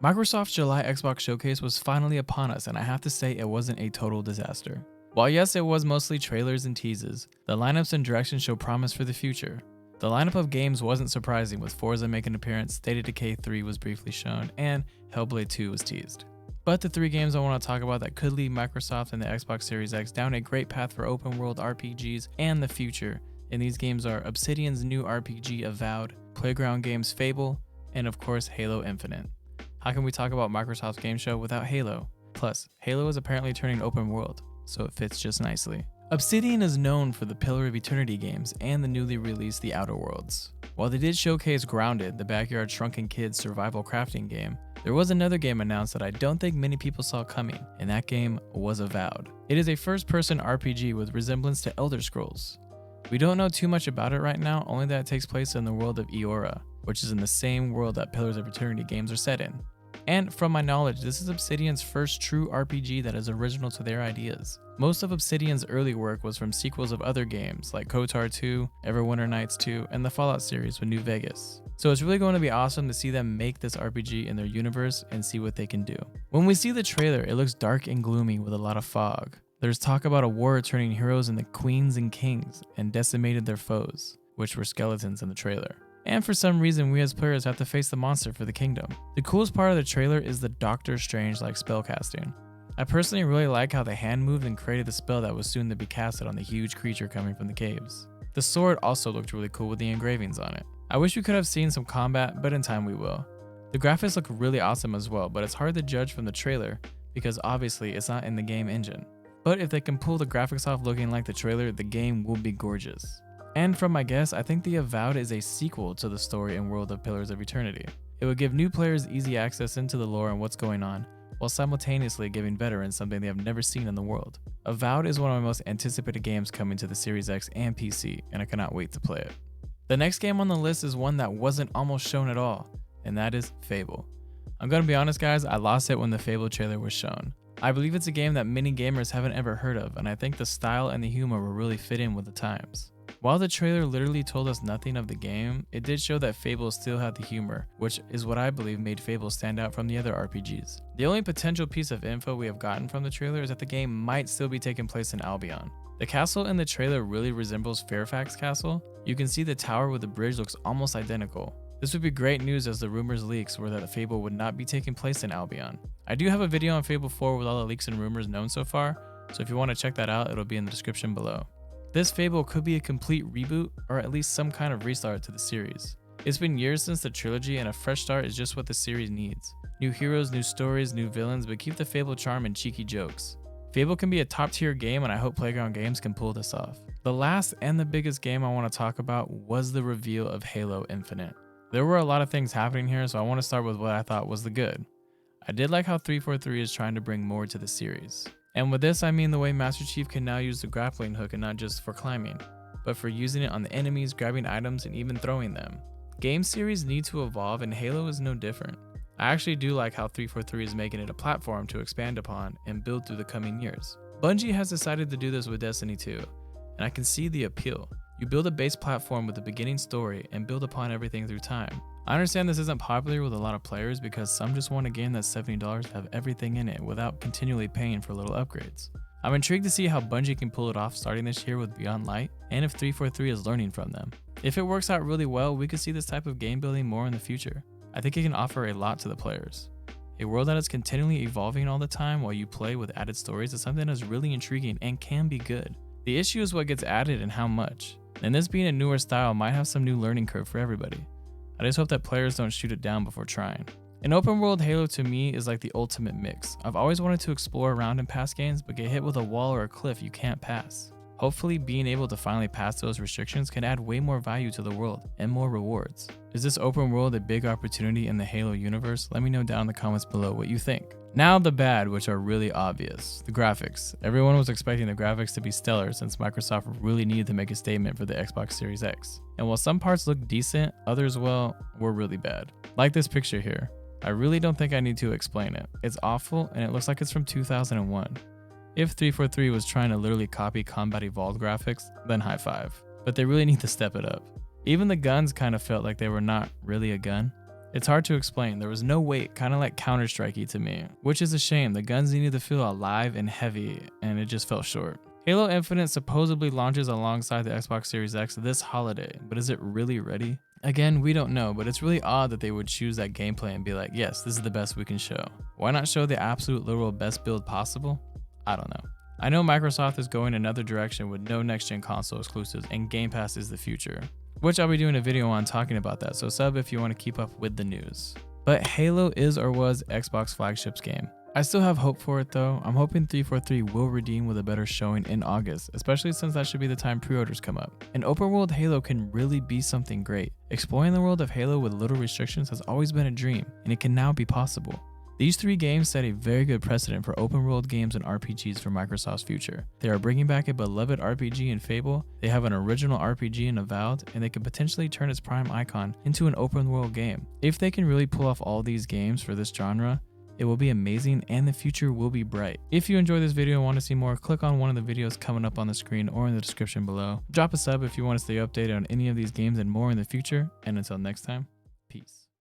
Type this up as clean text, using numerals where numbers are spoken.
Microsoft's July Xbox showcase was finally upon us, and I have to say it wasn't a total disaster. While yes, it was mostly trailers and teases, the lineups and direction show promise for the future. The lineup of games wasn't surprising, with Forza making an appearance, State of Decay 3 was briefly shown, and Hellblade 2 was teased. But the three games I want to talk about that could lead Microsoft and the Xbox Series X down a great path for open world RPGs and the future, and these games are Obsidian's new RPG Avowed, Playground Games' Fable, and of course Halo Infinite. How can we talk about Microsoft's game show without Halo? Plus, Halo is apparently turning open world, so it fits just nicely. Obsidian is known for the Pillar of Eternity games and the newly released The Outer Worlds. While they did showcase Grounded, the backyard shrunken kids survival crafting game, there was another game announced that I don't think many people saw coming, and that game was Avowed. It is a first-person RPG with resemblance to Elder Scrolls. We don't know too much about it right now, only that it takes place in the world of Eora, which is in the same world that Pillars of Eternity games are set in. And from my knowledge, this is Obsidian's first true RPG that is original to their ideas. Most of Obsidian's early work was from sequels of other games like KOTOR 2, Everwinter Nights 2, and the Fallout series with New Vegas. So it's really going to be awesome to see them make this RPG in their universe and see what they can do. When we see the trailer, it looks dark and gloomy with a lot of fog. There's talk about a war turning heroes into queens and kings and decimated their foes, which were skeletons in the trailer. And for some reason, we as players have to face the monster for the kingdom. The coolest part of the trailer is the Doctor Strange-like spellcasting. I personally really like how the hand moved and created the spell that was soon to be casted on the huge creature coming from the caves. The sword also looked really cool with the engravings on it. I wish we could have seen some combat, but in time we will. The graphics look really awesome as well, but it's hard to judge from the trailer because obviously it's not in the game engine. But if they can pull the graphics off looking like the trailer, the game will be gorgeous. And from my guess, I think the Avowed is a sequel to the story and world of Pillars of Eternity. It would give new players easy access into the lore and what's going on, while simultaneously giving veterans something they have never seen in the world. Avowed is one of my most anticipated games coming to the Series X and PC, and I cannot wait to play it. The next game on the list is one that wasn't almost shown at all, and that is Fable. I'm gonna be honest guys, I lost it when the Fable trailer was shown. I believe it's a game that many gamers haven't ever heard of, and I think the style and the humor will really fit in with the times. While the trailer literally told us nothing of the game, it did show that Fable still had the humor, which is what I believe made Fable stand out from the other RPGs. The only potential piece of info we have gotten from the trailer is that the game might still be taking place in Albion. The castle in the trailer really resembles Fairfax Castle. You can see the tower with the bridge looks almost identical. This would be great news as the rumors leaks were that the Fable would not be taking place in Albion. I do have a video on Fable 4 with all the leaks and rumors known so far, so if you want to check that out, it'll be in the description below. This Fable could be a complete reboot or at least some kind of restart to the series. It's been years since the trilogy and a fresh start is just what the series needs. New heroes, new stories, new villains, but keep the Fable charm and cheeky jokes. Fable can be a top tier game and I hope Playground Games can pull this off. The last and the biggest game I want to talk about was the reveal of Halo Infinite. There were a lot of things happening here, so I want to start with what I thought was the good. I did like how 343 is trying to bring more to the series. And with this, I mean the way Master Chief can now use the grappling hook and not just for climbing, but for using it on the enemies, grabbing items, and even throwing them. Game series need to evolve and Halo is no different. I actually do like how 343 is making it a platform to expand upon and build through the coming years. Bungie has decided to do this with Destiny 2, and I can see the appeal. You build a base platform with a beginning story and build upon everything through time. I understand this isn't popular with a lot of players because some just want a game that's $70 to have everything in it without continually paying for little upgrades. I'm intrigued to see how Bungie can pull it off starting this year with Beyond Light, and if 343 is learning from them. If it works out really well, we could see this type of game building more in the future. I think it can offer a lot to the players. A world that is continually evolving all the time while you play with added stories is something that's really intriguing and can be good. The issue is what gets added and how much, and this being a newer style might have some new learning curve for everybody. I just hope that players don't shoot it down before trying. An open world Halo to me is like the ultimate mix. I've always wanted to explore around in past games but get hit with a wall or a cliff you can't pass. Hopefully being able to finally pass those restrictions can add way more value to the world and more rewards. Is this open world a big opportunity in the Halo universe? Let me know down in the comments below what you think. Now the bad, which are really obvious. The graphics. Everyone was expecting the graphics to be stellar since Microsoft really needed to make a statement for the Xbox Series X. And while some parts look decent, others, well, were really bad. Like this picture here. I really don't think I need to explain it. It's awful and it looks like it's from 2001. If 343 was trying to literally copy Combat Evolved graphics, then high five. But they really need to step it up. Even the guns kind of felt like they were not really a gun. It's hard to explain. There was no weight, kind of like Counter-Strike-y to me, which is a shame. The guns needed to feel alive and heavy, and it just felt short. Halo Infinite supposedly launches alongside the Xbox Series X this holiday, but is it really ready? Again, we don't know, but it's really odd that they would choose that gameplay and be like, yes, this is the best we can show. Why not show the absolute literal best build possible? I don't know. I know Microsoft is going another direction with no next-gen console exclusives, and Game Pass is the future, which I'll be doing a video on talking about that, so sub if you want to keep up with the news. But Halo is or was Xbox flagship's game. I still have hope for it though. I'm hoping 343 will redeem with a better showing in August, especially since that should be the time pre-orders come up. An open world Halo can really be something great. Exploring the world of Halo with little restrictions has always been a dream, and it can now be possible. These 3 games set a very good precedent for open world games and RPGs for Microsoft's future. They are bringing back a beloved RPG in Fable, they have an original RPG in Avowed, and they could potentially turn its prime icon into an open world game. If they can really pull off all these games for this genre, it will be amazing and the future will be bright. If you enjoyed this video and want to see more, click on one of the videos coming up on the screen or in the description below. Drop a sub if you want to stay updated on any of these games and more in the future, and until next time, peace.